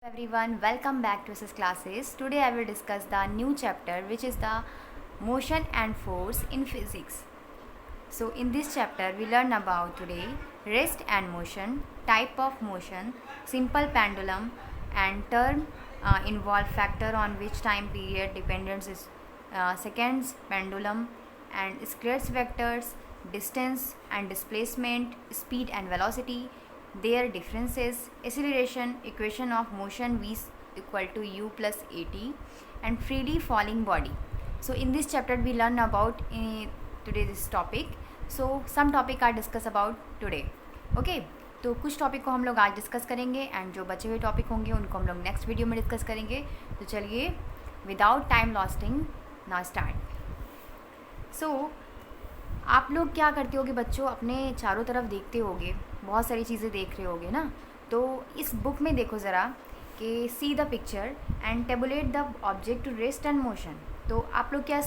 Everyone, welcome back to SS classes. Today I will discuss the new chapter which is the motion and force in physics. So in this chapter we learn about today rest and motion, type of motion, simple pendulum and term involve factor on which time period dependence is seconds, pendulum and squares vectors, distance and displacement, speed and velocity, their differences, acceleration, equation of motion v equal to u plus at and freely falling body. So in this chapter we learn about today this topic. So some topic are discuss about today. Okay, तो कुछ topic को हम लोग आज discuss करेंगे and जो बचे हुए टॉपिक होंगे उनको हम लोग नेक्स्ट वीडियो में डिस्कस करेंगे. तो चलिए विदाउट टाइम लॉस्टिंग ना स्टार्ट. सो आप लोग क्या करते होगे बच्चों, अपने चारों तरफ देखते होगे, बहुत सारी चीज़ें देख रहे होगे ना. तो इस बुक में देखो ज़रा कि see the picture and tabulate the object to rest and motion. तो आप लोग क्या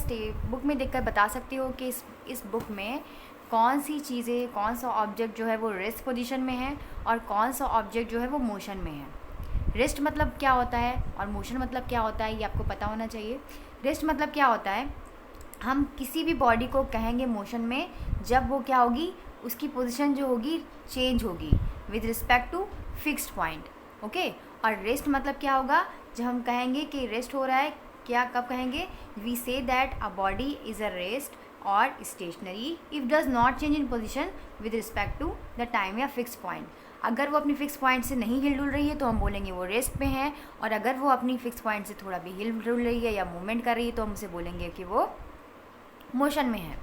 बुक में देखकर बता सकते हो कि इस बुक में कौन सी चीज़ें, कौन सा ऑब्जेक्ट जो है वो रेस्ट पोजीशन में है और कौन सा ऑब्जेक्ट जो है वो मोशन में है. रेस्ट मतलब क्या होता है और मोशन मतलब क्या होता है ये आपको पता होना चाहिए. रेस्ट मतलब क्या होता है, हम किसी भी बॉडी को कहेंगे मोशन में जब वो क्या होगी, उसकी पोजीशन जो होगी चेंज होगी with respect to fixed point. Okay, और रेस्ट मतलब क्या होगा, जब हम कहेंगे कि रेस्ट हो रहा है, क्या कब कहेंगे, we say that a body is a rest और stationary if does not change in position with respect to the time या फिक्स पॉइंट. अगर वो अपनी फिक्स पॉइंट से नहीं हिल डुल रही है तो हम बोलेंगे वो रेस्ट में है, और अगर वो अपनी फिक्स पॉइंट से थोड़ा भी हिल डुल रही है या मूवमेंट कर रही है तो हम उसे बोलेंगे कि वो मोशन में है.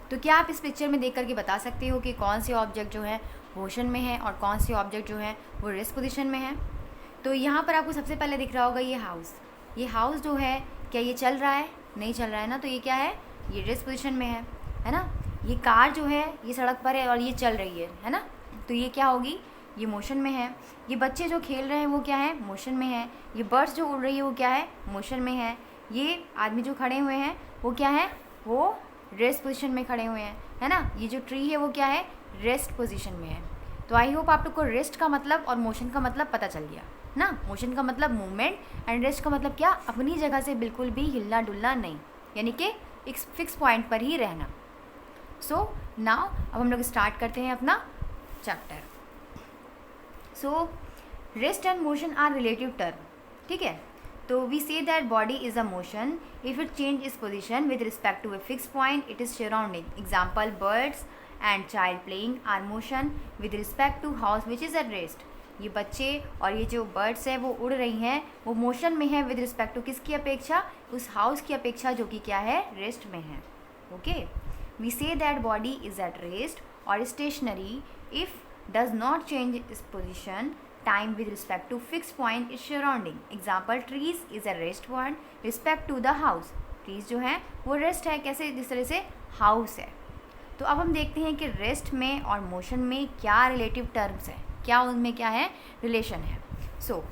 तो क्या आप इस पिक्चर में देख करके बता सकते हो कि कौन से ऑब्जेक्ट जो है मोशन में है और कौन से ऑब्जेक्ट जो है वो रेस्ट पोजीशन में है. तो यहाँ पर आपको सबसे पहले दिख रहा होगा ये हाउस. ये हाउस जो है क्या ये चल रहा है, नहीं चल रहा है ना, तो ये क्या है, ये रेस्ट पोजीशन में है ना. ये कार जो है ये सड़क पर है और ये चल रही है ना, तो ये क्या होगी, ये मोशन में है. ये बच्चे जो खेल रहे हैं वो क्या है, मोशन में है. ये बर्ड्स जो उड़ रही है वो क्या है, मोशन में है. ये आदमी जो खड़े हुए हैं वो क्या है, वो रेस्ट पोजीशन में खड़े हुए हैं, है ना. ये जो ट्री है वो क्या है, रेस्ट पोजीशन में है. तो आई होप आप लोग को रेस्ट का मतलब और मोशन का मतलब पता चल गया ना. मोशन का मतलब मूवमेंट एंड रेस्ट का मतलब क्या, अपनी जगह से बिल्कुल भी हिलना डुलना नहीं, यानी कि एक फिक्स पॉइंट पर ही रहना. सो नाउ अब हम लोग स्टार्ट करते हैं अपना chapter. So rest and motion are relative term. ठीक है, तो we say that body is a motion if it change its position with respect to a fix point it is surrounding. Example birds and child playing are motion with respect to house which is a rest. ये बच्चे और ये जो birds हैं वो उड़ रही हैं, वो मोशन में है विद रिस्पेक्ट टू किसकी अपेक्षा, उस हाउस की अपेक्षा जो कि क्या है, रेस्ट में है. Okay, we say that body is at rest और stationary if does not change its position time with respect to fix point is surrounding. Example trees is a rest point respect to the house. Trees जो है वो rest है, कैसे, जिस तरह से house है. तो अब हम देखते हैं कि रेस्ट में और मोशन में क्या रिलेटिव टर्म्स है, क्या उनमें क्या है, रिलेशन है. सो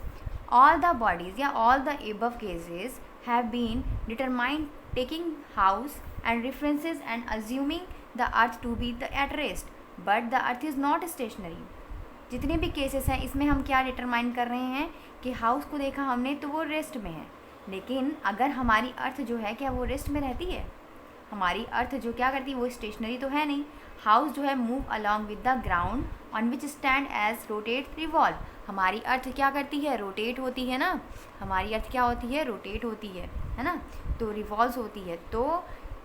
ऑल द बॉडीज या all the above cases have been determined taking house and references and assuming the earth to be the at rest but the earth is not stationary. जितने भी cases हैं इसमें हम क्या determine कर रहे हैं कि हाउस को देखा हमने तो वो रेस्ट में है, लेकिन अगर हमारी अर्थ जो है क्या वो रेस्ट में रहती है, हमारी अर्थ जो क्या करती है वो स्टेशनरी तो है नहीं. हाउस जो है move along with the ground on which stand as rotate revolve. हमारी अर्थ क्या करती है, रोटेट होती है ना, हमारी अर्थ क्या होती है, रोटेट होती है ना, तो रिवॉल्व होती है. तो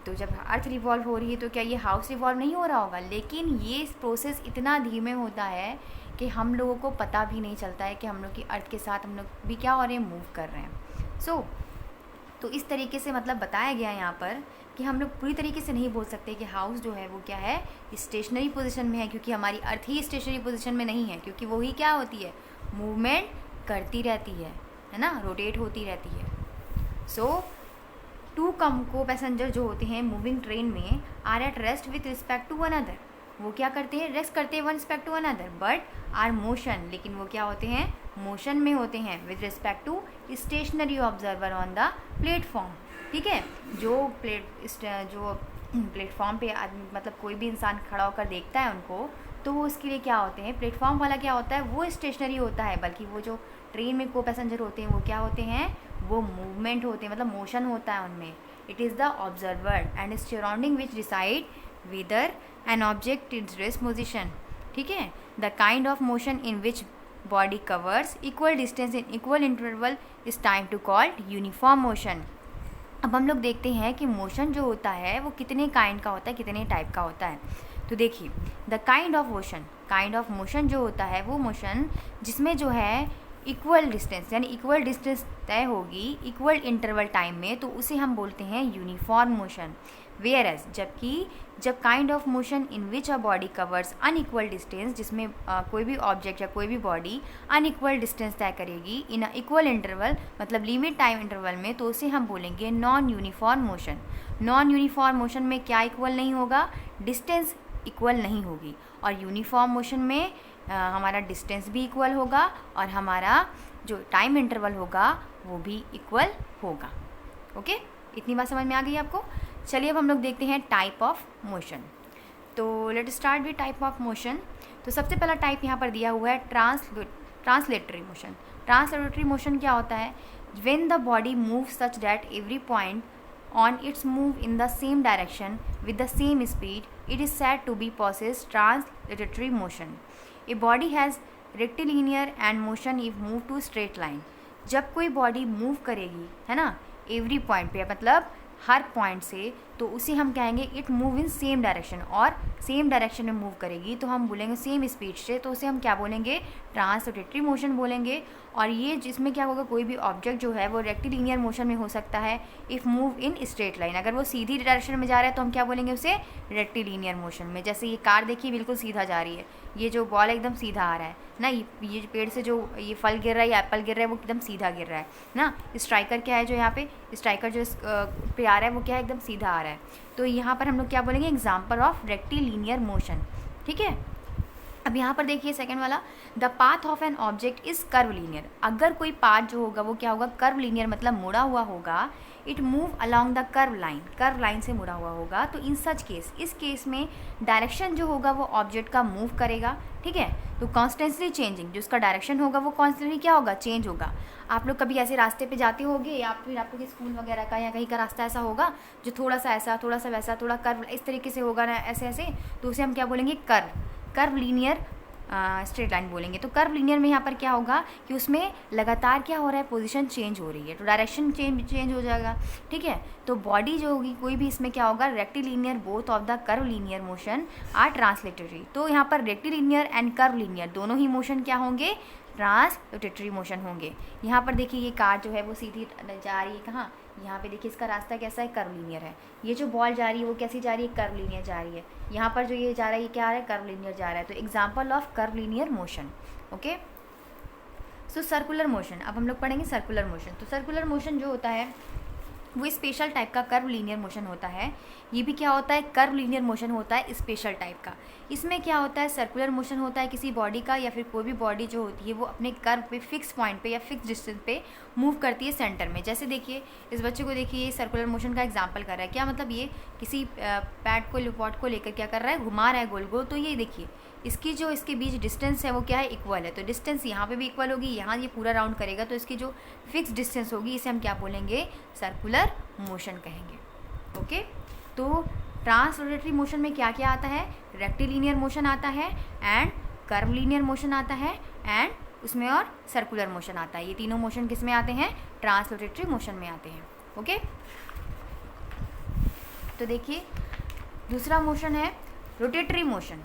जब अर्थ रिवॉल्व हो रही है तो क्या ये हाउस रिवॉल्व नहीं हो रहा होगा, लेकिन ये प्रोसेस इतना धीमे होता है कि हम लोगों को पता भी नहीं चलता है कि हम लोग की अर्थ के साथ हम लोग भी क्या हो रहे हैं, मूव कर रहे हैं. तो इस तरीके से मतलब बताया गया है यहाँ पर कि हम लोग पूरी तरीके से नहीं बोल सकते कि हाउस जो है वो क्या है, स्टेशनरी पोजीशन में है, क्योंकि हमारी अर्थ ही स्टेशनरी पोजीशन में नहीं है, क्योंकि वो ही क्या होती है, मूवमेंट करती रहती है ना, रोटेट होती रहती है. सो टू को पैसेंजर जो होते हैं मूविंग ट्रेन में are at rest with respect to one other. वो क्या करते हैं, रेस्ट करते हैं one respect to one other, but are motion, लेकिन वो क्या होते हैं, मोशन में होते हैं with respect to stationary observer on the platform. ठीक है, जो प्लेटफॉर्म पे आदमी मतलब कोई भी इंसान खड़ा होकर देखता है उनको, तो वो उसके लिए क्या होते हैं, प्लेटफॉर्म वाला क्या होता है, वो स्टेशनरी होता है, बल्कि वो जो ट्रेन में को पैसेंजर होते हैं वो क्या होते हैं, वो मूवमेंट होते हैं, मतलब मोशन होता है उनमें. It is the observer and is surrounding which decide whether an object is rest position. ठीक है. The kind of motion in which body covers equal distance in equal interval is time to called uniform motion. अब हम लोग देखते हैं कि motion जो होता है वो कितने काइंड का होता है, कितने टाइप का होता है. तो देखिए, द काइंड ऑफ मोशन जो होता है वो मोशन जिसमें जो है इक्वल डिस्टेंस, यानी इक्वल डिस्टेंस तय होगी इक्वल इंटरवल टाइम में, तो उसे हम बोलते हैं यूनिफॉर्म मोशन. वेयर एज जब kind of motion in which a body covers unequal distance, जिसमें कोई भी ऑब्जेक्ट या कोई भी बॉडी अनइक्वल डिस्टेंस तय करेगी इन अ इक्वल इंटरवल, मतलब लिमिट टाइम इंटरवल में, तो उसे हम बोलेंगे non uniform motion. Non uniform motion में क्या इक्वल नहीं होगा, डिस्टेंस इक्वल नहीं होगी. और यूनिफॉर्म मोशन में हमारा डिस्टेंस भी इक्वल होगा और हमारा जो टाइम इंटरवल होगा वो भी इक्वल होगा. ओके, इतनी बात समझ में आ गई आपको. चलिए अब हम लोग देखते हैं टाइप ऑफ मोशन. तो let start with type of motion. तो सबसे पहला टाइप यहाँ पर दिया हुआ है ट्रांसलेटरी मोशन. ट्रांसलेटरी मोशन क्या होता है, when the body move such that every point on its move in the same direction with the same speed, it is said to be possess translatory motion. A body has rectilinear and motion if move to straight line. जब कोई body move करेगी, है ना, every point पे, मतलब हर point से, तो उसे हम कहेंगे it move in same direction, और सेम डायरेक्शन में मूव करेगी तो हम बोलेंगे सेम स्पीड से, तो उसे हम क्या बोलेंगे, ट्रांसलेटरी मोशन बोलेंगे. और ये जिसमें क्या होगा, कोई भी ऑब्जेक्ट जो है वो रेक्टिलिनियर मोशन में हो सकता है if move in straight line. अगर वो सीधी डायरेक्शन में जा रहा है तो हम क्या बोलेंगे उसे, रेक्टिलिनियर मोशन में. जैसे ये कार देखिए बिल्कुल सीधा जा रही है, ये जो बॉल एकदम सीधा आ रहा है ना, ये पेड़ से जो ये फल गिर रहा है, या एप्पल गिर रहा है, वो एकदम सीधा गिर रहा है ना. स्ट्राइकर क्या है, जो यहाँ पे स्ट्राइकर जो पे आ रहा है वो क्या है, एकदम सीधा आ रहा है. तो यहाँ पर हम लोग क्या बोलेंगे, एग्जाम्पल ऑफ रेक्टिलिनियर मोशन. ठीक है. अब यहाँ पर देखिए सेकंड वाला, the path of N object is curve linear. अगर कोई पाथ जो होगा वो क्या होगा, कर्व लीनियर, मतलब मुड़ा हुआ होगा. It move along the curve line से मुड़ा हुआ होगा. तो इन सच केस, इस केस में डायरेक्शन जो होगा वो ऑब्जेक्ट का मूव करेगा. ठीक है. तो कॉन्स्टेंटली चेंजिंग, जो उसका डायरेक्शन होगा वो कॉन्स्टेंटली क्या होगा, चेंज होगा. आप लोग कभी ऐसे रास्ते पे जाते होगे, या फिर आप लोग स्कूल वगैरह का या कहीं का रास्ता ऐसा होगा जो थोड़ा सा ऐसा, थोड़ा सा वैसा, थोड़ा कर्व इस तरीके से होगा ना, ऐसे ऐसे, तो उसे हम क्या बोलेंगे, कर्व लीनियर स्ट्रेट लाइन बोलेंगे. तो कर्व लीनियर में यहाँ पर क्या होगा कि उसमें लगातार क्या हो रहा है, पोजीशन चेंज हो रही है, तो डायरेक्शन चेंज हो जाएगा. ठीक है. तो बॉडी जो होगी कोई भी, इसमें क्या होगा, rectilinear both of the curve linear motion are translatory. तो यहाँ पर रेक्टिलिनियर एंड कर्व लीनियर दोनों ही मोशन क्या होंगे, ट्रांसलेटरी मोशन होंगे. यहाँ पर देखिए ये कार जो है वो सीधी जा रही है, कहाँ, यहाँ पे देखिए इसका रास्ता कैसा है, कर्व लीनियर है. ये जो बॉल जा रही है वो कैसी जा रही है, कर्व लीनियर जा रही है. यहाँ पर जो ये जा रहा है ये क्या आ रहा है, कर्व लीनियर जा रहा है. तो example of curve linear motion. Okay. So circular motion, अब हम लोग पढ़ेंगे सर्कुलर मोशन. तो सर्कुलर मोशन जो होता है वो स्पेशल टाइप का कर्व लीनियर मोशन होता है. ये भी क्या होता है, कर्व लीनियर मोशन होता है स्पेशल टाइप का. इसमें क्या होता है, सर्कुलर मोशन होता है किसी बॉडी का, या फिर कोई भी बॉडी जो होती है वो अपने कर्व पे फिक्स पॉइंट पे या फिक्स डिस्टेंस पे मूव करती है सेंटर में. जैसे देखिए इस बच्चे को देखिए, ये सर्कुलर मोशन का एग्जाम्पल कर रहा है. क्या मतलब, ये किसी पैड को पॉट को लेकर क्या कर रहा है, घुमा रहा है गोल गोल. तो ये देखिए इसकी जो इसके बीच डिस्टेंस है वो क्या है, इक्वल है. तो डिस्टेंस यहाँ पे भी इक्वल होगी, यहाँ ये पूरा राउंड करेगा तो इसकी जो फिक्स डिस्टेंस होगी इसे हम क्या बोलेंगे, सर्कुलर मोशन कहेंगे. ओके. तो ट्रांसलेटरी मोशन में क्या क्या आता है, रेक्टिलिनियर मोशन आता है, एंड कर्व लीनियर मोशन आता है, एंड उसमें और सर्कुलर मोशन आता है. ये तीनों मोशन किस में आते हैं, ट्रांसलेटरी मोशन में आते हैं. ओके. तो देखिए दूसरा मोशन है रोटेटरी मोशन.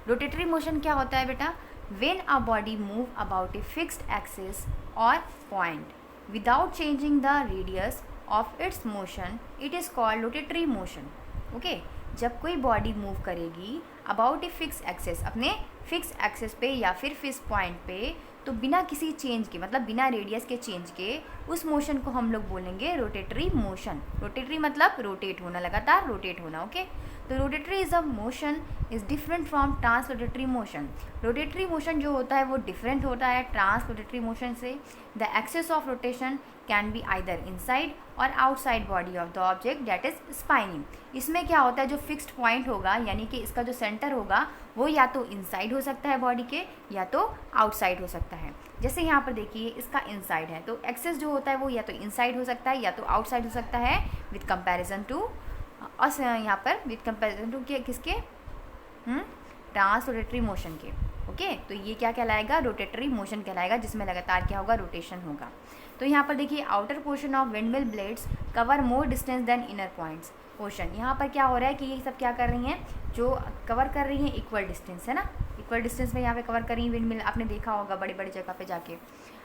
रोटेटरी मोशन क्या होता है बेटा, when a body move about a fixed axis और point without changing the radius of its motion, it is called rotatory motion. Okay. जब कोई बॉडी मूव करेगी अबाउट ए फिक्स एक्सिस, अपने fix axis पे या फिर फिक्स पॉइंट पे, तो बिना किसी चेंज के, मतलब बिना रेडियस के चेंज के, उस मोशन को हम लोग बोलेंगे रोटेटरी मोशन. रोटेटरी मतलब रोटेट होना, लगातार रोटेट होना. ओके. तो rotatory is a motion is different from translatory motion. Rotatory motion जो होता है वो डिफरेंट होता है ट्रांसरोटेटरी मोशन से। The axis of rotation can be either inside और outside body of the object that is spinning. इसमें क्या होता है, जो फिक्स्ड पॉइंट होगा यानी कि इसका जो सेंटर होगा वो या तो इनसाइड हो सकता है बॉडी के या तो आउटसाइड हो सकता है। जैसे यहाँ पर देखिए इसका इनसाइड है, तो एक्सेस जो होता है वो या तो इनसाइड हो सकता है या तो आउटसाइड हो सकता है विथ कंपैरिजन टू यहाँ पर विथ कंपैरिजन टू किसके, ट्रांसरोटेटरी मोशन के। ओके, तो ये क्या कहलाएगा, रोटेटरी मोशन कहलाएगा, जिसमें लगातार क्या होगा, रोटेशन होगा। तो यहाँ पर देखिए outer portion of windmill blades cover more distance than inner points portion. यहाँ पर क्या हो रहा है कि ये सब क्या कर रही हैं, जो कवर कर रही हैं इक्वल डिस्टेंस, है ना, इक्वल डिस्टेंस में यहाँ पे कवर कर रही हैं विंडमिल, आपने देखा होगा बड़ी बड़ी जगह पे जाके।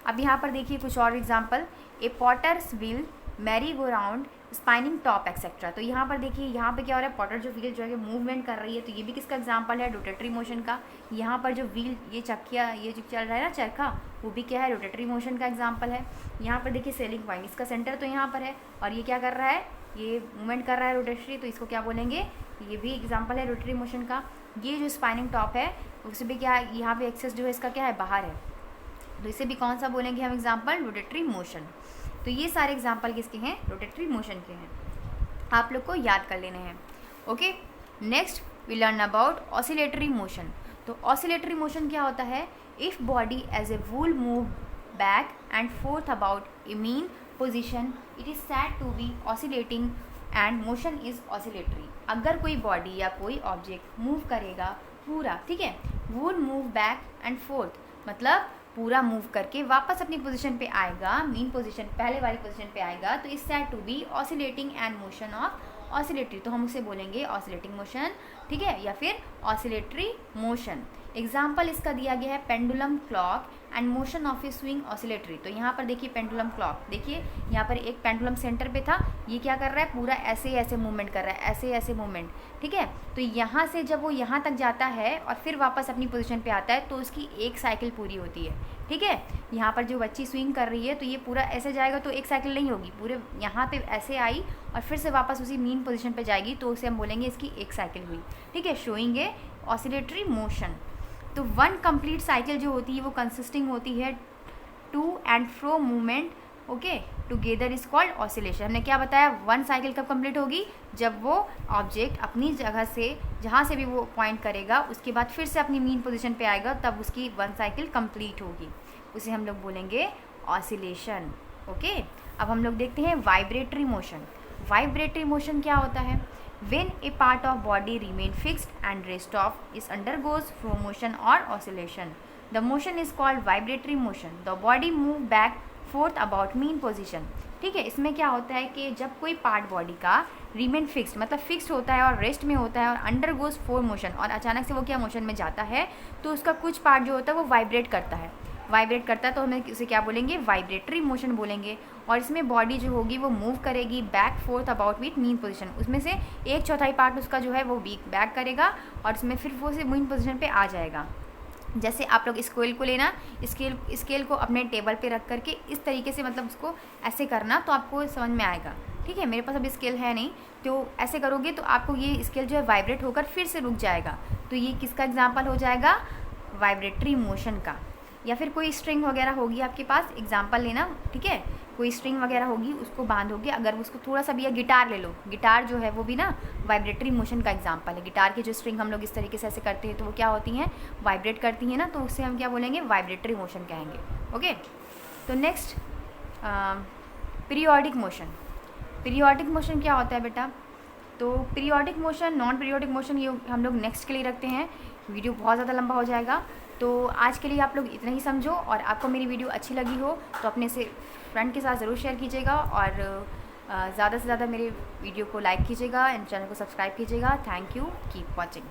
अब यहाँ पर देखिए कुछ और example, a potter's wheel, merry go round, spinning top etcetera. तो यहाँ पर देखिए यहाँ पे क्या हो रहा है, पॉटर जो व्हील जो है मूवमेंट कर रही है, तो ये भी किसका एग्जांपल है, रोटेटरी मोशन का। यहाँ पर जो व्हील ये चक्किया ये जो चल रहा है ना चरखा, वो भी क्या है, रोटेटरी मोशन का एग्जांपल है। यहाँ पर देखिए सेलिंग पॉइंट, इसका सेंटर तो यहाँ पर है और ये क्या कर रहा है, ये मूवमेंट कर रहा है रोटेटरी, तो इसको क्या बोलेंगे, ये भी एग्जाम्पल है रोटेटरी मोशन का। ये जो स्पाइनिंग टॉप है उससे भी क्या, यहाँ पे एक्सेस जो है इसका क्या है, बाहर है, तो इसे भी कौन सा बोलेंगे हम एग्जाम्पल, रोटेटरी मोशन। तो ये सारे एग्जाम्पल किसके हैं, रोटेटरी मोशन के हैं, आप लोग को याद कर लेने हैं। Okay, next we learn about oscillatory motion. तो ऑसिलेटरी मोशन क्या होता है, if body as a whole move back and forth about a mean position it is said to be oscillating and motion is oscillatory. अगर कोई body या कोई object move करेगा पूरा, ठीक है, वूल मूव बैक एंड फोर्थ मतलब पूरा मूव करके वापस अपनी पोजीशन पे आएगा, मीन पोजीशन पहले वाली पोजीशन पे आएगा, तो is said to be oscillating and motion of oscillatory. तो हम उसे बोलेंगे ऑसिलेटिंग मोशन, ठीक है, या फिर ऑसिलेटरी मोशन। एग्जाम्पल इसका दिया गया है pendulum clock and motion of A swing oscillatory. तो यहाँ पर देखिए पेंडुलम क्लॉक, देखिए यहाँ पर एक पेंडुलम सेंटर पे था, ये क्या कर रहा है, पूरा ऐसे ऐसे मूवमेंट कर रहा है, ऐसे ऐसे मूवमेंट, ठीक है। तो यहाँ से जब वो यहाँ तक जाता है और फिर वापस अपनी पोजीशन पे आता है तो उसकी एक साइकिल पूरी होती है, ठीक है। यहाँ पर जो बच्ची स्विंग कर रही है तो ये पूरा ऐसे जाएगा तो एक साइकिल नहीं होगी, पूरे यहाँ पे ऐसे आई और फिर से वापस उसी मीन पोजीशन पे जाएगी, तो उसे हम बोलेंगे इसकी एक साइकिल हुई, ठीक है, शोइंग ए ऑसिलेटरी मोशन। तो वन कंप्लीट साइकिल जो होती है वो कंसिस्टिंग होती है to and fro movement, okay, together is called oscillation. हमने क्या बताया, वन साइकिल कब कंप्लीट होगी, जब वो ऑब्जेक्ट अपनी जगह से जहाँ से भी वो पॉइंट करेगा उसके बाद फिर से अपनी मीन पोजीशन पे आएगा, तब उसकी वन साइकिल कंप्लीट होगी, उसे हम लोग बोलेंगे ऑसिलेशन। ओके, अब हम लोग देखते हैं वाइब्रेटरी मोशन। वाइब्रेटरी मोशन क्या होता है, when a part of body remain fixed and rest of is undergoes flow motion or oscillation, the motion is called vibratory motion, the body move back forth about mean position। ठीक है, इसमें क्या होता है कि जब कोई पार्ट बॉडी का रिमेन फिक्स्ड मतलब फिक्स्ड होता है और रेस्ट में होता है और अंडरगोज फ्लो मोशन और अचानक से वो क्या मोशन में जाता है, तो उसका कुछ पार्ट जो होता है वो वाइब्रेट करता है, वाइब्रेट करता है, तो हमें इसे क्या बोलेंगे, वाइब्रेटरी मोशन बोलेंगे। और इसमें बॉडी जो होगी वो मूव करेगी back fourth about with mean position, उसमें से एक चौथाई पार्ट उसका जो है वो बैक करेगा और उसमें फिर वो से मीन पोजीशन पे आ जाएगा। जैसे आप लोग स्केल को लेना, स्केल को अपने टेबल पे रख करके इस तरीके से मतलब उसको ऐसे करना, तो आपको समझ में आएगा, ठीक है। मेरे पास अभी स्केल है नहीं, तो ऐसे करोगे तो आपको ये स्केल जो है वाइब्रेट होकर फिर से रुक जाएगा, तो ये किसका एग्जाम्पल हो जाएगा, वाइब्रेटरी मोशन का। या फिर कोई स्ट्रिंग वगैरह होगी आपके पास, एग्जाम्पल लेना, ठीक है, कोई स्ट्रिंग वगैरह होगी उसको बांधोगे, अगर उसको थोड़ा सा भी, या गिटार ले लो, गिटार जो है वो भी ना वाइब्रेटरी मोशन का एग्जांपल है। गिटार की जो स्ट्रिंग हम लोग इस तरीके से ऐसे करते हैं तो वो क्या होती हैं, वाइब्रेट करती हैं ना, तो उससे हम क्या बोलेंगे, वाइब्रेटरी मोशन कहेंगे। ओके, तो next periodic motion. Periodic motion क्या होता है बेटा, तो periodic motion, non periodic motion, ये हम लोग नेक्स्ट के लिए रखते हैं, वीडियो बहुत ज़्यादा लंबा हो जाएगा। तो आज के लिए आप लोग इतना ही समझो, और आपको मेरी वीडियो अच्छी लगी हो तो अपने से फ्रेंड के साथ ज़रूर शेयर कीजिएगा, और ज़्यादा से ज़्यादा मेरे वीडियो को लाइक कीजिएगा एंड चैनल को सब्सक्राइब कीजिएगा। Thank you, keep watching.